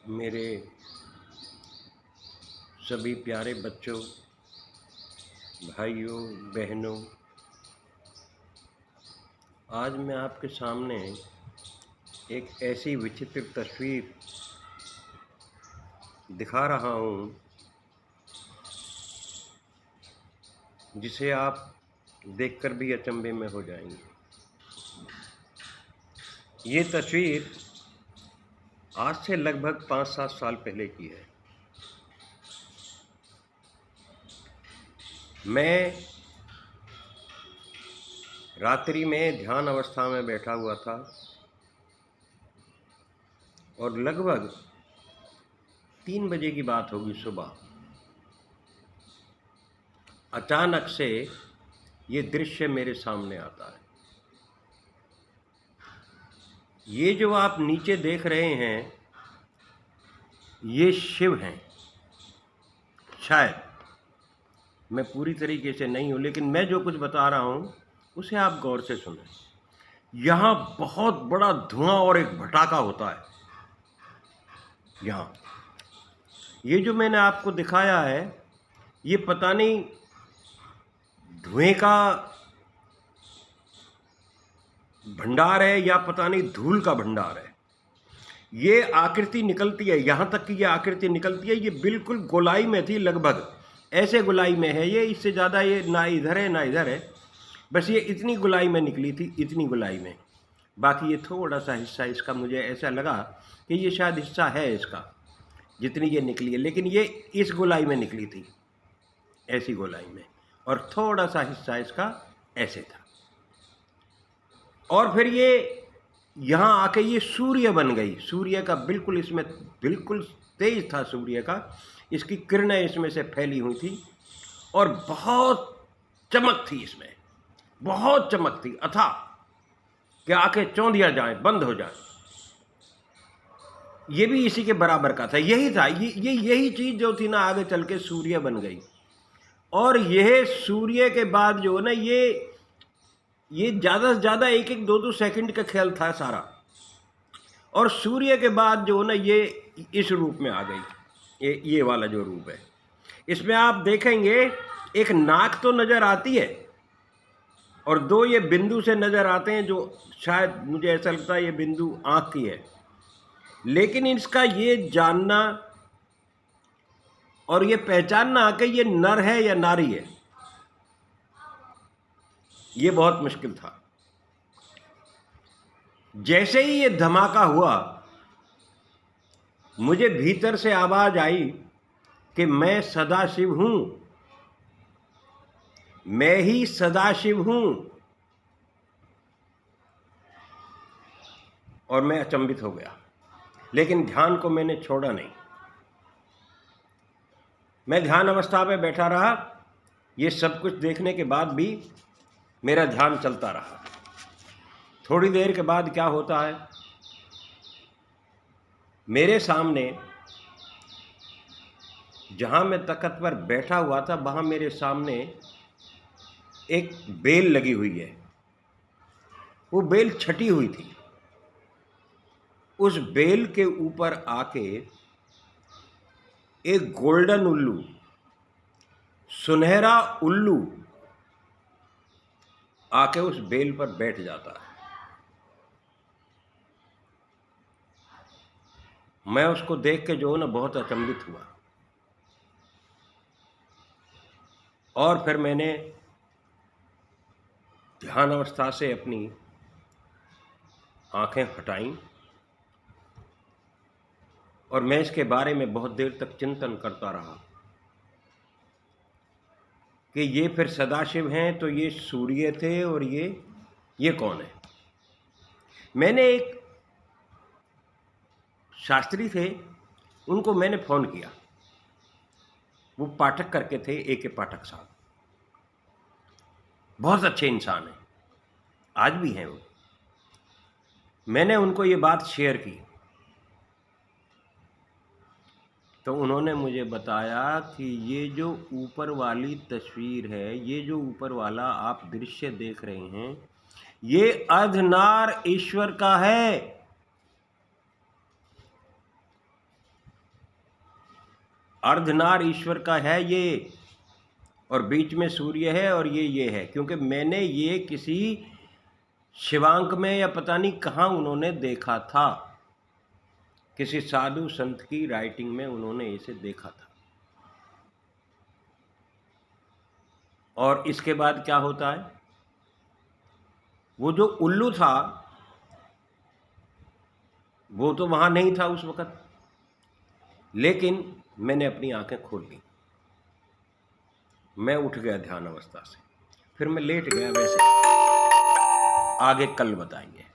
मेरे सभी प्यारे बच्चों, भाइयों, बहनों, आज मैं आपके सामने एक ऐसी विचित्र तस्वीर दिखा रहा हूँ जिसे आप देखकर भी अचंभे में हो जाएंगे। ये तस्वीर आज से लगभग 5-7 साल पहले की है। मैं रात्रि में ध्यान अवस्था में बैठा हुआ था और लगभग 3 बजे की बात होगी सुबह। अचानक से ये दृश्य मेरे सामने आता है। ये जो आप नीचे देख रहे हैं, ये शिव हैं। शायद मैं पूरी तरीके से नहीं हूँ, लेकिन मैं जो कुछ बता रहा हूँ उसे आप गौर से सुनें। यहाँ बहुत बड़ा धुआं और एक भटाका होता है। यहाँ ये जो मैंने आपको दिखाया है, ये पता नहीं धुएं का भंडार है या पता नहीं धूल का भंडार है। ये आकृति निकलती है, यहाँ तक कि ये आकृति निकलती है। ये बिल्कुल गोलाई में थी, लगभग ऐसे गोलाई में है ये। इससे ज़्यादा ये ना इधर है ना इधर है, बस ये इतनी गोलाई में निकली थी, इतनी गोलाई में। बाकी ये थोड़ा सा हिस्सा इसका मुझे ऐसा लगा कि ये शायद हिस्सा है इसका, जितनी ये निकली है, लेकिन ये इस गोलाई में निकली थी, ऐसी गोलाई में, और थोड़ा सा हिस्सा इसका ऐसे था। और फिर ये यहाँ आके ये सूर्य बन गई। सूर्य का बिल्कुल इसमें बिल्कुल तेज था सूर्य का, इसकी किरणें इसमें से फैली हुई थी और बहुत चमक थी इसमें, बहुत चमक थी अथा कि आके चौंधिया जाए, बंद हो जाए। ये भी इसी के बराबर का था, यही था। यही चीज़ जो थी ना, आगे चल के सूर्य बन गई। और यह सूर्य के बाद जो है ना, ये ज़्यादा से ज़्यादा 1-1, 2-2 सेकंड का खेल था सारा। और सूर्य के बाद जो है ना, ये इस रूप में आ गई। ये वाला जो रूप है, इसमें आप देखेंगे एक नाक तो नज़र आती है और 2 ये बिंदु से नज़र आते हैं, जो शायद मुझे ऐसा लगता है ये बिंदु आँख की है। लेकिन इसका ये जानना और ये पहचानना कि ये नर है या नारी है, ये बहुत मुश्किल था। जैसे ही ये धमाका हुआ, मुझे भीतर से आवाज आई कि मैं सदाशिव हूं, मैं ही सदाशिव हूं। और मैं अचंभित हो गया, लेकिन ध्यान को मैंने छोड़ा नहीं। मैं ध्यान अवस्था में बैठा रहा। ये सब कुछ देखने के बाद भी मेरा ध्यान चलता रहा। थोड़ी देर के बाद क्या होता है, मेरे सामने, जहां मैं तख्त पर बैठा हुआ था, वहां मेरे सामने एक बेल लगी हुई है। वो बेल छटी हुई थी। उस बेल के ऊपर आके एक गोल्डन उल्लू, सुनहरा उल्लू आके उस बेल पर बैठ जाता है। मैं उसको देख के जो है ना, बहुत अचंभित हुआ। और फिर मैंने ध्यान अवस्था से अपनी आंखें हटाईं और मैं इसके बारे में बहुत देर तक चिंतन करता रहा कि ये फिर सदाशिव हैं, तो ये सूर्य थे, और ये कौन है। मैंने एक शास्त्री थे, उनको मैंने फ़ोन किया। वो पाठक करके थे, A.K. पाठक साहब, बहुत अच्छे इंसान हैं, आज भी हैं वो। मैंने उनको ये बात शेयर की तो उन्होंने मुझे बताया कि ये जो ऊपर वाली तस्वीर है, ये जो ऊपर वाला आप दृश्य देख रहे हैं, ये अर्धनार ईश्वर का है। अर्धनार ईश्वर का है ये, और बीच में सूर्य है, और ये है, क्योंकि मैंने ये किसी शिवांक में या पता नहीं कहाँ उन्होंने देखा था, किसी साधु संत की राइटिंग में उन्होंने इसे देखा था। और इसके बाद क्या होता है, वो जो उल्लू था वो तो वहाँ नहीं था उस वक़्त, लेकिन मैंने अपनी आंखें खोल ली, मैं उठ गया ध्यान अवस्था से, फिर मैं लेट गया। वैसे आगे कल बताएंगे।